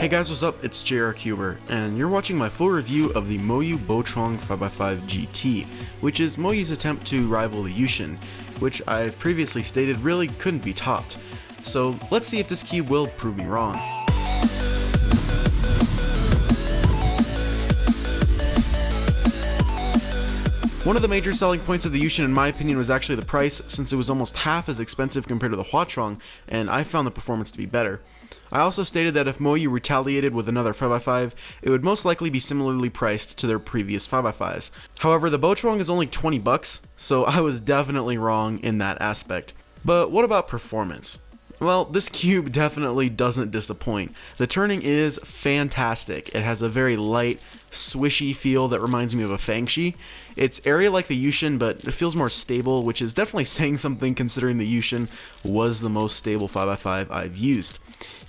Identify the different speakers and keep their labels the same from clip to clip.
Speaker 1: Hey guys, what's up? It's JR Cuber, and you're watching my full review of the Moyu BoChuang 5x5 GT, which is Moyu's attempt to rival the Yushin, which I've previously stated really couldn't be topped. So let's see if this cube will prove me wrong. One of the major selling points of the Yushin in my opinion was actually the price, since it was almost half as expensive compared to the BoChuang, and I found the performance to be better. I also stated that if Moyu retaliated with another 5x5, it would most likely be similarly priced to their previous 5x5s. However, the BoChuang is only 20 bucks, so I was definitely wrong in that aspect. But what about performance? Well, this cube definitely doesn't disappoint. The turning is fantastic. It has a very light, swishy feel that reminds me of a Fangshi. It's area like the Yushin, but it feels more stable, which is definitely saying something considering the Yushin was the most stable 5x5 I've used.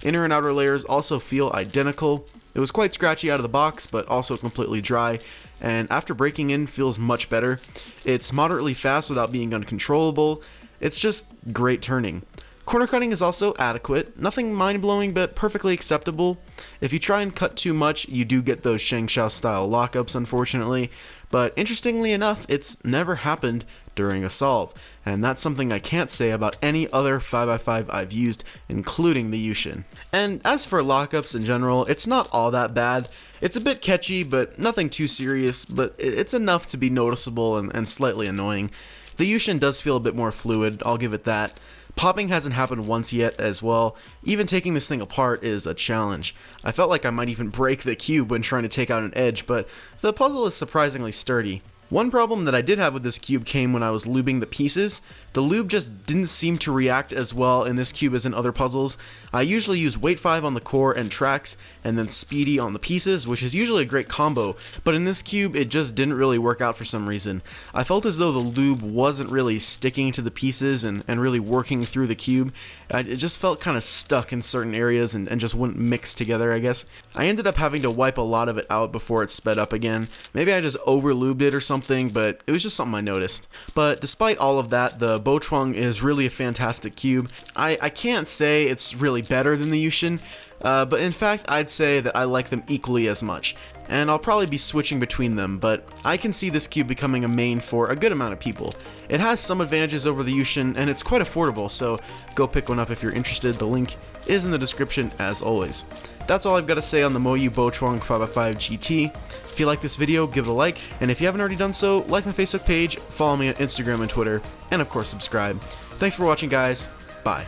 Speaker 1: Inner and outer layers also feel identical. It was quite scratchy out of the box, but also completely dry, and after breaking in feels much better. It's moderately fast without being uncontrollable. It's just great turning. Corner cutting is also adequate, nothing mind-blowing but perfectly acceptable. If you try and cut too much, you do get those Shengshao style lockups unfortunately, but interestingly enough, it's never happened during a solve, and that's something I can't say about any other 5x5 I've used, including the Yushin. And as for lockups in general, it's not all that bad. It's a bit catchy, but nothing too serious, but it's enough to be noticeable and slightly annoying. The Yushin does feel a bit more fluid, I'll give it that. Popping hasn't happened once yet as well. Even taking this thing apart is a challenge. I felt like I might even break the cube when trying to take out an edge, but the puzzle is surprisingly sturdy. One problem that I did have with this cube came when I was lubing the pieces. The lube just didn't seem to react as well in this cube as in other puzzles. I usually use weight 5 on the core and tracks, and then speedy on the pieces, which is usually a great combo, but in this cube it just didn't really work out for some reason. I felt as though the lube wasn't really sticking to the pieces and really working through the cube. It just felt kind of stuck in certain areas and just wouldn't mix together, I guess. I ended up having to wipe a lot of it out before it sped up again. Maybe I just over-lubed it or something, but it was just something I noticed. But despite all of that, the BoChuang is really a fantastic cube. I can't say it's really better than the Yushin, but in fact I'd say that I like them equally as much, and I'll probably be switching between them, but I can see this cube becoming a main for a good amount of people. It has some advantages over the Yushin, and it's quite affordable, so go pick one up if you're interested. The link is in the description as always. That's all I've got to say on the Moyu BoChuang 5x5 GT. If you like this video, give it a like, and if you haven't already done so, like my Facebook page, follow me on Instagram and Twitter, and of course subscribe. Thanks for watching guys, bye.